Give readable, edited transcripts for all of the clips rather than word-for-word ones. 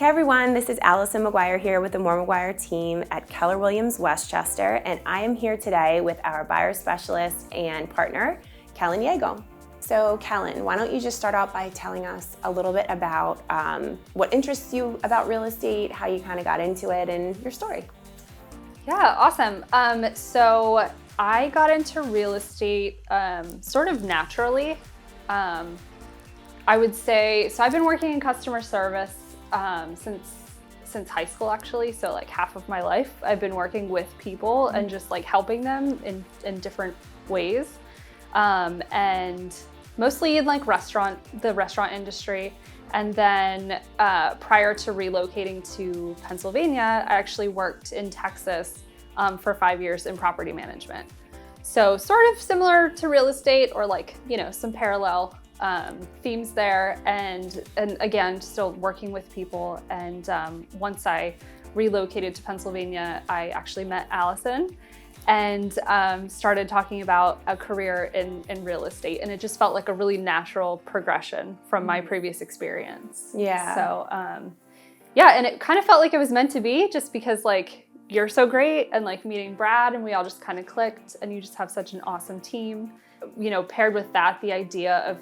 Hey everyone, this is Alison Maguire here with the Maguire team at Keller Williams Westchester, and I am here today with our buyer specialist and partner, Kellen Yagel. So Kellen, why don't you just start out by telling us a little bit about what interests you about real estate, how you kind of got into it, and your story. Yeah, awesome. So I got into real estate sort of naturally. I would say, so I've been working in customer service since high school actually. So like half of my life I've been working with people and just like helping them in different ways. And mostly in like the restaurant industry. And then prior to relocating to Pennsylvania, I actually worked in Texas for 5 years in property management. So sort of similar to real estate, or like, you know, some parallel themes there. And again, still working with people. And once I relocated to Pennsylvania, I actually met Alison and started talking about a career in real estate. And it just felt like a really natural progression from my previous experience. Yeah. So yeah, and it kind of felt like it was meant to be, just because like you're so great, and like meeting Brad and we all just kind of clicked, and you just have such an awesome team. You know, paired with that, the idea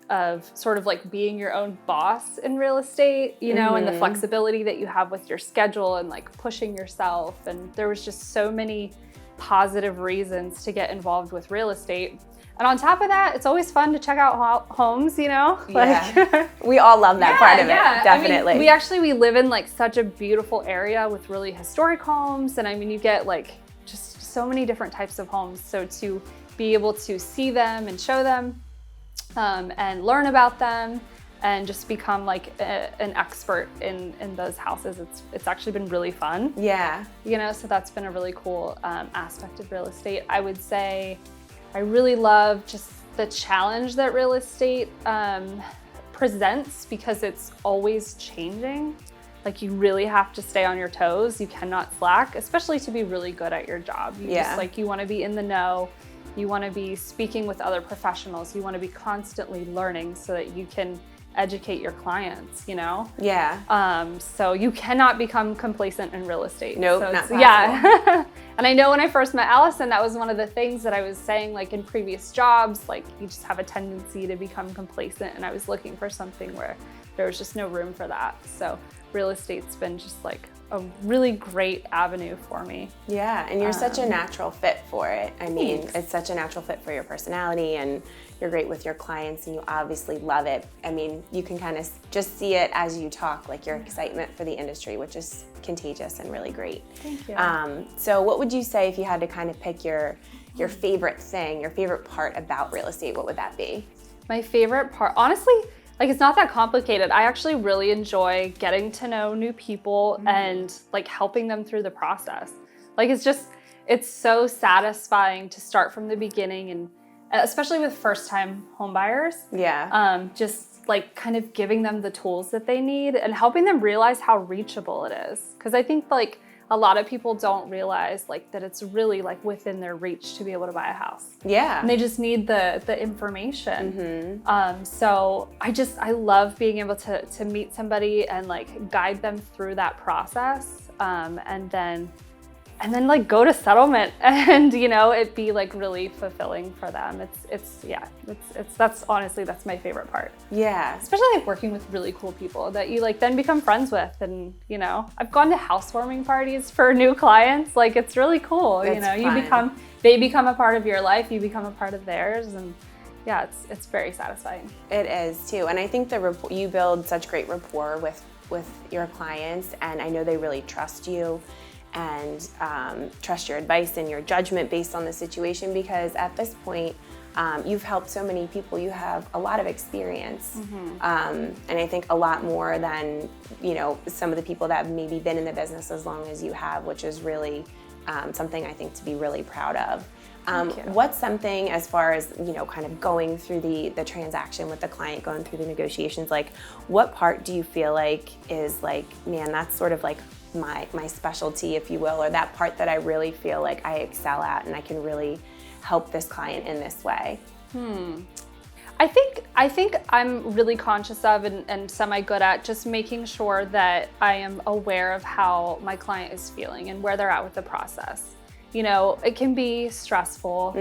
of sort of like being your own boss in real estate, you know, and the flexibility that you have with your schedule and like pushing yourself. And there was just so many positive reasons to get involved with real estate. And on top of that, it's always fun to check out homes, you know? Yeah. Like, We all love that part of it, definitely. I mean, we live in like such a beautiful area with really historic homes. And I mean, you get like just so many different types of homes. So to be able to see them and show them and learn about them and just become like an expert in those houses, it's actually been really fun. Yeah. You know, so that's been a really cool aspect of real estate. I would say I really love just the challenge that real estate presents, because it's always changing. Like, you really have to stay on your toes. You cannot slack, especially to be really good at your job. You want to be in the know. You want to be speaking with other professionals. You want to be constantly learning so that you can educate your clients, you know? Yeah. So you cannot become complacent in real estate. Nope, so not possible. Yeah. And I know when I first met Alison, that was one of the things that I was saying, like in previous jobs, like you just have a tendency to become complacent. And I was looking for something where there was just no room for that. So real estate's been just like a really great avenue for me. Yeah, and you're such a natural fit for it. I mean, Thanks. it's such a natural fit for your personality, and you're great with your clients, and you obviously love it. I mean, you can kind of just see it as you talk, like your excitement for the industry, which is contagious and really great. Thank you. So what would you say if you had to kind of pick your favorite thing, your favorite part about real estate, what would that be? My favorite part, honestly, like, it's not that complicated. I actually really enjoy getting to know new people and like helping them through the process. Like, it's so satisfying to start from the beginning, and especially with first-time home buyers. Yeah. Just like kind of giving them the tools that they need and helping them realize how reachable it is. Because I think like a lot of people don't realize like that it's really like within their reach to be able to buy a house. Yeah. And they just need the information. So I love being able to meet somebody and like guide them through that process, and then like go to settlement and, you know, it be like really fulfilling for them. That's honestly, that's my favorite part. Yeah. Especially like working with really cool people that you like then become friends with. And, you know, I've gone to housewarming parties for new clients. Like, it's really cool. It's you know, fun. they become a part of your life, you become a part of theirs. And yeah, it's very satisfying. It is too. And I think you build such great rapport with your clients, and I know they really trust you and trust your advice and your judgment based on the situation, because at this point, you've helped so many people. You have a lot of experience, and I think a lot more than, you know, some of the people that have maybe been in the business as long as you have, which is really something I think to be really proud of. What's something, as far as, you know, kind of going through the transaction with the client, going through the negotiations, like what part do you feel like is like, man, that's sort of like my specialty, if you will, or that part that I really feel like I excel at and I can really help this client in this way? I think I'm really conscious of and semi-good at just making sure that I am aware of how my client is feeling and where they're at with the process. You know, it can be stressful.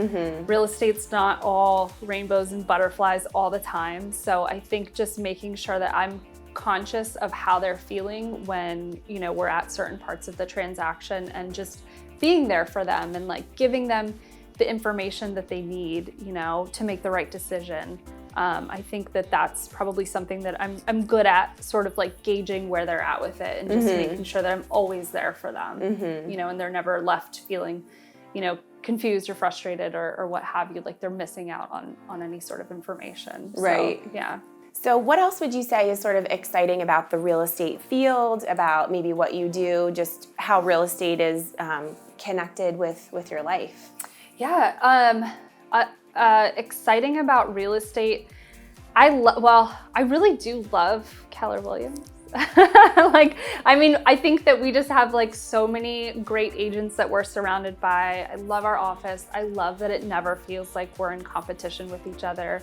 Real estate's not all rainbows and butterflies all the time. So I think just making sure that I'm conscious of how they're feeling when, you know, we're at certain parts of the transaction, and just being there for them and like giving them the information that they need, you know, to make the right decision. I think that that's probably something that I'm good at, sort of like gauging where they're at with it, and just making sure that I'm always there for them, you know, and they're never left feeling, you know, confused or frustrated or what have you, like they're missing out on any sort of information. Right. So, yeah. So what else would you say is sort of exciting about the real estate field, about maybe what you do, just how real estate is connected with your life? Yeah. Exciting about real estate. I really do love Keller Williams. Like, I mean, I think that we just have like so many great agents that we're surrounded by. I love our office. I love that it never feels like we're in competition with each other.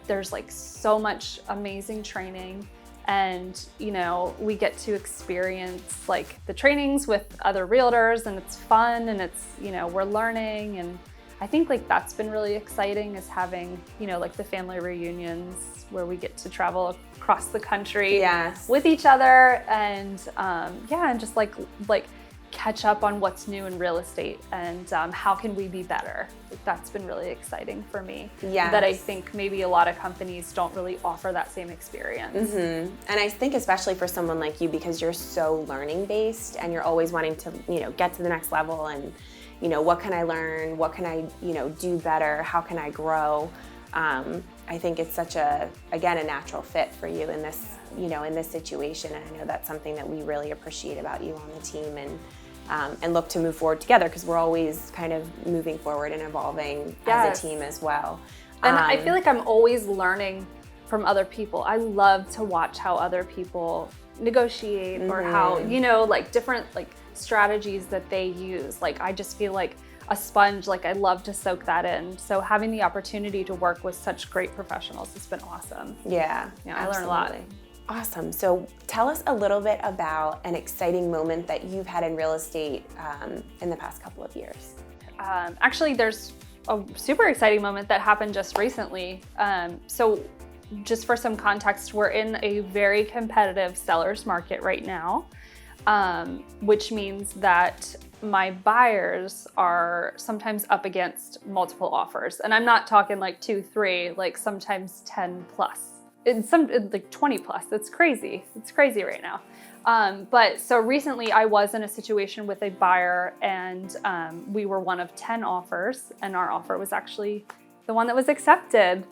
There's like so much amazing training, and, you know, we get to experience like the trainings with other realtors, and it's fun, and it's, you know, we're learning. And I think like that's been really exciting, is having, you know, like the family reunions where we get to travel across the country with each other, and and just like catch up on what's new in real estate, and how can we be better. Like, that's been really exciting for me. That I think maybe a lot of companies don't really offer that same experience. And I think especially for someone like you, because you're so learning based and you're always wanting to, you know, get to the next level, and, you know, what can I learn? What can I, you know, do better? How can I grow? I think it's such a natural fit for you in this, you know, in this situation. And I know that's something that we really appreciate about you on the team, and look to move forward together, because we're always kind of moving forward and evolving as a team as well. And I feel like I'm always learning from other people. I love to watch how other people negotiate, or how, you know, like different like strategies that they use. Like, I just feel like a sponge. Like, I love to soak that in. So having the opportunity to work with such great professionals has been awesome. Yeah, I learn a lot. Awesome. So tell us a little bit about an exciting moment that you've had in real estate in the past couple of years. Actually, there's a super exciting moment that happened just recently. So just for some context, we're in a very competitive seller's market right now, which means that my buyers are sometimes up against multiple offers. And I'm not talking like 2, 3, like sometimes 10 plus. It's like 20 plus. It's crazy. It's crazy right now. But so recently I was in a situation with a buyer, and we were one of 10 offers, and our offer was actually the one that was accepted.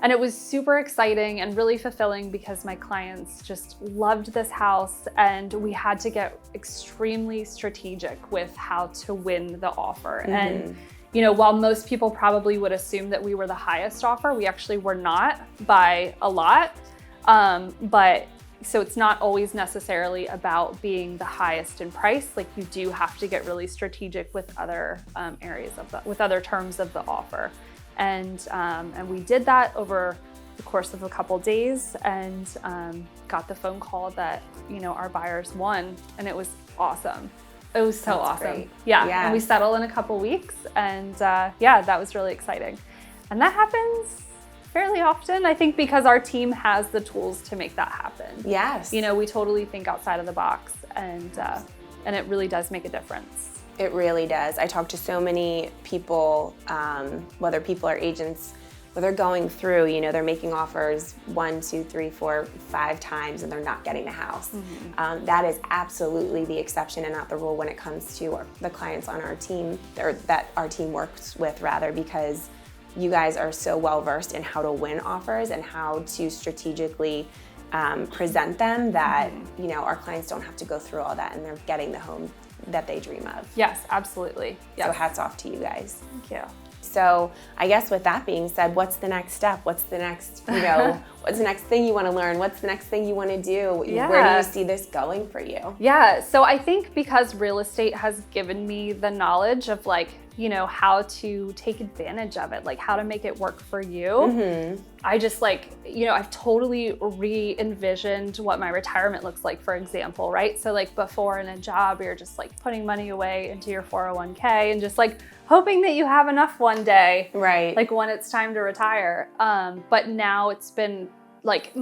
And it was super exciting and really fulfilling, because my clients just loved this house, and we had to get extremely strategic with how to win the offer. And you know, while most people probably would assume that we were the highest offer, we actually were not by a lot. But so it's not always necessarily about being the highest in price. Like, you do have to get really strategic with other areas of with other terms of the offer. And we did that over the course of a couple days, and got the phone call that, you know, our buyers won, and it was awesome. It was so awesome. Great. Yeah. And we settled in a couple weeks, and that was really exciting. And that happens fairly often, I think, because our team has the tools to make that happen. Yes. You know, we totally think outside of the box, and it really does make a difference. It really does. I talk to so many people, whether people are agents, where they're going through, you know, they're making offers 1, 2, 3, 4, 5 times, and they're not getting the house. That is absolutely the exception and not the rule when it comes to the clients on our team, or that our team works with, rather, because you guys are so well versed in how to win offers and how to strategically present them, that, you know, our clients don't have to go through all that, and they're getting the home that they dream of. Yes, absolutely. Yes. So hats off to you guys. Thank you. So I guess with that being said, what's the next step? What's the next, you know, what's the next thing you want to learn? What's the next thing you want to do? Where do you see this going for you? Yeah, so I think because real estate has given me the knowledge of like you know, how to take advantage of it, like how to make it work for you. I just like, you know, I've totally re-envisioned what my retirement looks like, for example, right? So like before in a job, you're just like putting money away into your 401k and just like hoping that you have enough one day, right? Like when it's time to retire. But now it's been like,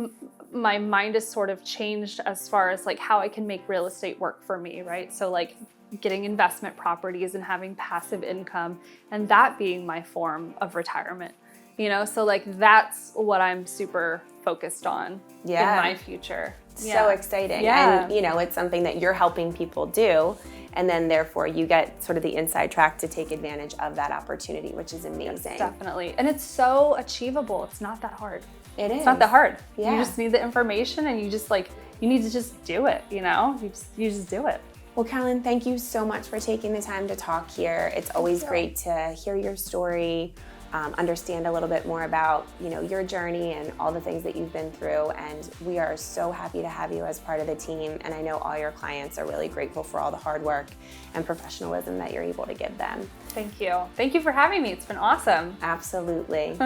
my mind has sort of changed as far as like how I can make real estate work for me, right? So like getting investment properties and having passive income, and that being my form of retirement, you know? So like that's what I'm super focused on in my future. So exciting. And you know, it's something that you're helping people do, and then therefore you get sort of the inside track to take advantage of that opportunity, which is amazing. Yes, definitely. And it's so achievable. It's not that hard. It is. It's not that hard. Yeah. You just need the information, and you just like, you need to just do it, you know? You just do it. Well, Kellen, thank you so much for taking the time to talk here. It's always great to hear your story, understand a little bit more about, you know, your journey and all the things that you've been through. And we are so happy to have you as part of the team. And I know all your clients are really grateful for all the hard work and professionalism that you're able to give them. Thank you. Thank you for having me. It's been awesome. Absolutely.